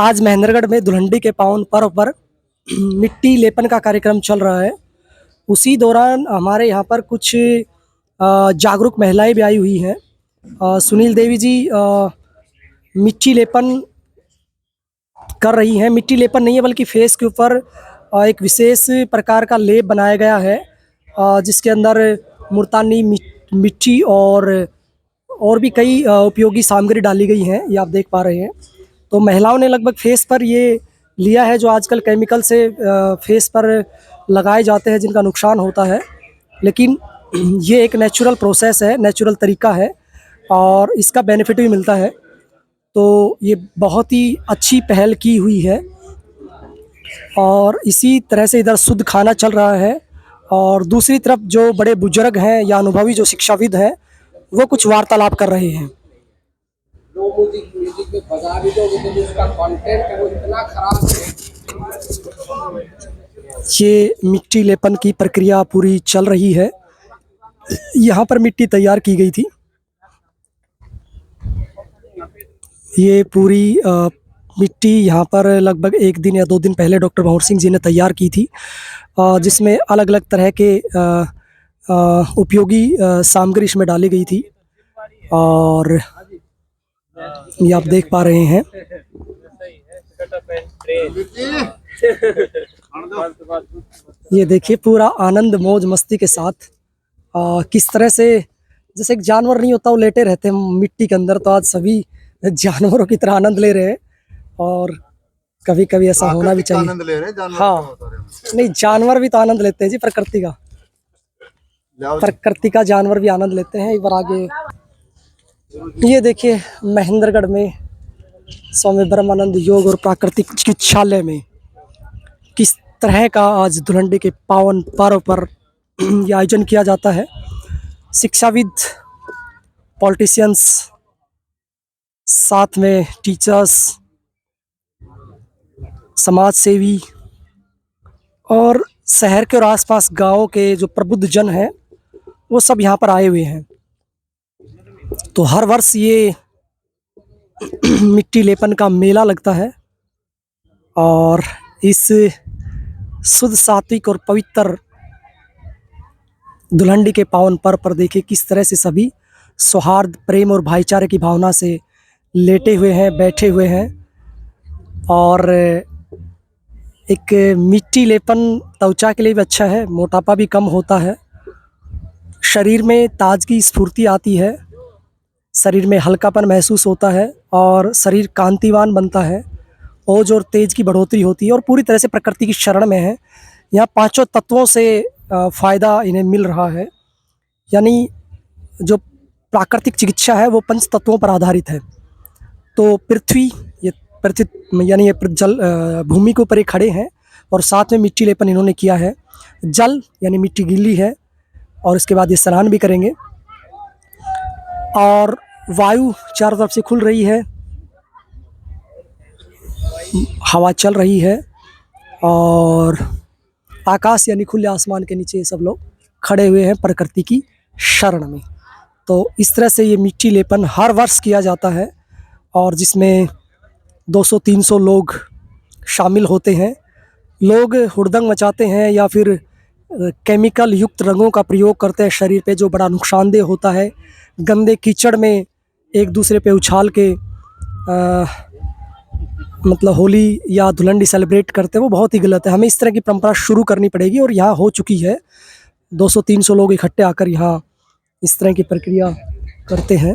आज महेंद्रगढ़ में धुलंडी के पावन पर्व पर मिट्टी लेपन का कार्यक्रम चल रहा है। उसी दौरान हमारे यहाँ पर कुछ जागरूक महिलाएं भी आई हुई हैं। सुनील देवी जी मिट्टी लेपन कर रही हैं। मिट्टी लेपन नहीं है बल्कि फेस के ऊपर एक विशेष प्रकार का लेप बनाया गया है, जिसके अंदर मुल्तानी मिट्टी और भी कई उपयोगी सामग्री डाली गई हैं। ये आप देख पा रहे हैं। तो महिलाओं ने लगभग फेस पर ये लिया है जो आजकल केमिकल से फेस पर लगाए जाते हैं, जिनका नुकसान होता है। लेकिन ये एक नेचुरल प्रोसेस है, नेचुरल तरीका है और इसका बेनिफिट भी मिलता है। तो ये बहुत ही अच्छी पहल की हुई है और इसी तरह से इधर शुद्ध खाना चल रहा है। और दूसरी तरफ जो बड़े बुजुर्ग हैं या अनुभवी जो शिक्षाविद हैं, वो कुछ वार्तालाप कर रहे हैं। म्यूजिक में बजा भी दोगे तो उसका कंटेंट है वो इतना खराब है। ये मिट्टी लेपन की प्रक्रिया पूरी चल रही है। यहाँ पर मिट्टी तैयार की गई थी। ये पूरी मिट्टी यहाँ पर लगभग 1 दिन या 2 दिन पहले डॉक्टर भंवर सिंह जी ने तैयार की थी, जिसमें अलग अलग तरह के उपयोगी सामग्री इसमें डाली गई थी। और ये आप देख पा रहे हैं। ये देखिए पूरा आनंद मौज मस्ती के साथ किस तरह से जैसे एक जानवर नहीं होता वो लेटे रहते हैं मिट्टी के अंदर, तो आज सभी जानवरों की तरह आनंद ले रहे हैं। और कभी कभी ऐसा होना भी चाहिए। आनंद ले रहे हैं जानवर। हाँ, नहीं जानवर भी तो आनंद लेते हैं जी, प्रकृति का जानवर भी आनंद लेते हैं। एक बार आगे ये देखिए महेंद्रगढ़ में स्वामी ब्रह्मानंद योग और प्राकृतिक चिकित्सालय में किस तरह का आज धुलंडी के पावन पर्व पर यह आयोजन किया जाता है। शिक्षाविद, पॉलिटिशियंस, साथ में टीचर्स, समाज सेवी और शहर के और आसपास गांवों के जो प्रबुद्ध जन हैं वो सब यहाँ पर आए हुए हैं। तो हर वर्ष ये मिट्टी लेपन का मेला लगता है और इस शुद्ध, सात्विक और पवित्र धुलंडी के पावन पर्व पर देखिए किस तरह से सभी सौहार्द, प्रेम और भाईचारे की भावना से लेटे हुए हैं, बैठे हुए हैं। और एक मिट्टी लेपन त्वचा के लिए भी अच्छा है, मोटापा भी कम होता है, शरीर में ताजगी, स्फूर्ति आती है, शरीर में हल्कापन महसूस होता है और शरीर कांतिवान बनता है, ओज और तेज की बढ़ोतरी होती है और पूरी तरह से प्रकृति की शरण में है। यहाँ 5 तत्वों से फ़ायदा इन्हें मिल रहा है। यानी जो प्राकृतिक चिकित्सा है वो 5 तत्वों पर आधारित है। तो पृथ्वी, ये पृथ्वी यानी ये जल, भूमि के ऊपर ये खड़े हैं और साथ में मिट्टी लेपन इन्होंने किया है। जल यानी मिट्टी गीली है और इसके बाद ये स्नान भी करेंगे। और वायु चारों तरफ से खुल रही है, हवा चल रही है और आकाश यानी खुले आसमान के नीचे सब लोग खड़े हुए हैं प्रकृति की शरण में। तो इस तरह से ये मिट्टी लेपन हर वर्ष किया जाता है और जिसमें 200-300 लोग शामिल होते हैं। लोग हुड़दंग मचाते हैं या फिर केमिकल युक्त रंगों का प्रयोग करते हैं शरीर पे, जो बड़ा नुकसानदेह होता है। गंदे कीचड़ में एक दूसरे पे उछाल के मतलब होली या धुलंडी सेलिब्रेट करते हैं, वो बहुत ही गलत है। हमें इस तरह की परंपरा शुरू करनी पड़ेगी और यहाँ हो चुकी है। 200-300 लोग इकट्ठे आकर यहाँ इस तरह की प्रक्रिया करते हैं।